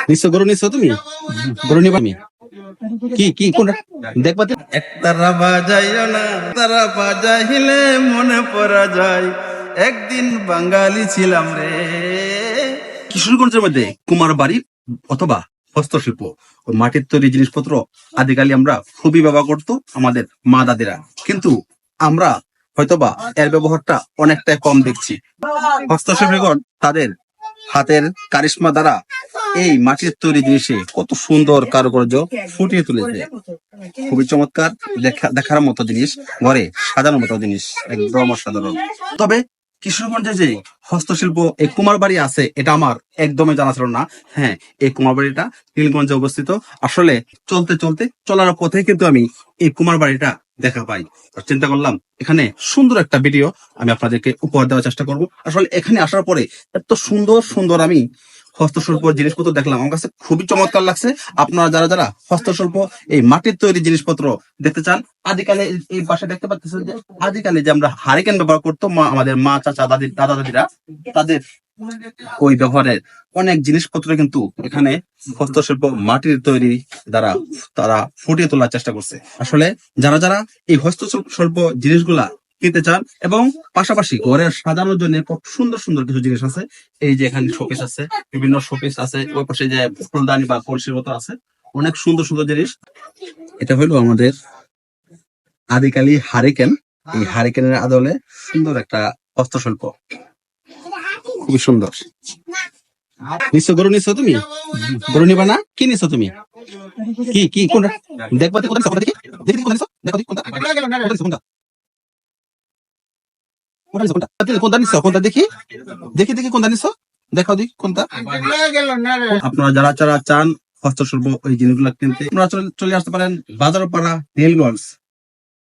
নিশ্চয় গরু নিশ্চয় তুমি গরু নিবা আমি কি কি কোনটা দেখবা তো? একতারা বাজাইও না, তারা বাজাইলে মনে পড়া যায় একদিন বাঙালি ছিলাম রে। কিশোরগঞ্জের মধ্যে কুমার বাড়ি অথবা হস্তশিল্প ওই মাটির তৈরি জিনিসপত্র আদিকালি আমরা খুবই ব্যবহার করতো আমাদের মা দাদিরা, কিন্তু আমরা হয়তোবা এর ব্যবহারটা অনেকটাই কম দেখছি। হস্তশিল্পীগণ তাদের হাতের কারিশমা দ্বারা এই মাটির তৈরি জিনিসে কত সুন্দর কারুকার্য ফুটিয়ে তুলেছে। খুবই চমৎকার, দেখার মতো জিনিস, ঘরে সাজানোর মতো জিনিস, একদম অসাধারণ। তবে কিশোরগঞ্জে যে হস্তশিল্প এই কুমার বাড়ি আছে এটা আমার একদমই জানা ছিল না। হ্যাঁ, এই কুমার বাড়িটা নীলগঞ্জে অবস্থিত। আসলে চলতে চলতে চলার পথে কিন্তু আমি এই কুমার বাড়িটা দেখা পাই। আর চিন্তা করলাম এখানে সুন্দর একটা ভিডিও আমি আপনাদেরকে উপহার দেওয়ার চেষ্টা করব। আসলে এখানে আসার পরে এত সুন্দর সুন্দর আমি হস্তশিল্প জিনিসপত্র দেখলাম, আমার কাছে খুবই চমৎকার লাগছে। আপনারা যারা যারা হস্তশিল্প এই মাটির তৈরি জিনিসপত্র দেখতে চান, আদিকালে এই পাশে দেখতে পাচ্ছেন যে আদিকালে যে আমরা হারিকেন ব্যবহার করতো আমাদের মা চাচা দাদি দাদা দাদিরা, তাদের ওই ব্যবহারের অনেক জিনিসপত্র কিন্তু এখানে হস্তশিল্প মাটির তৈরি দ্বারা তারা ফুটিয়ে তোলার চেষ্টা করছে। আসলে যারা যারা এই হস্তশিল্প জিনিসগুলা কিনতে চান এবং পাশাপাশি ঘরের সাজানোর জন্য খুব সুন্দর সুন্দর কিছু জিনিস আছে, এই যে এখানে শোকেস আছে, বিভিন্ন শোকেস আছে, ওই পাশে যে ফুলদানি বা কলসির মতো আছে, অনেক সুন্দর সুন্দর জিনিস। এটা হলো আমাদের আদিকালি হারিকেন। এই হারিকেনের আদলে সুন্দর একটা হস্তশিল্প, খুবই সুন্দর। নিশ্চয় গরু নিশ্চয় তুমি গরু নিবা না? কি নিচ্ছ তুমি? কি কি কোনটা দেখবা তো? কোনটা দেখি দেখি কোনটা নিচ্ছ? দেখো দেখি কোনটা কোনটা কোনটা কোনটা নিচ্ছ? কোনটা দেখি দেখি দেখি কোনটা নিচ্ছ? দেখাও দেখি কোনটা। আপনারা যারা যারা চান হস্তশিল্প ওই জিনিসগুলো কিনতে, আপনারা চলে আসতে পারেন বাজারপাড়া নীলগঞ্জ।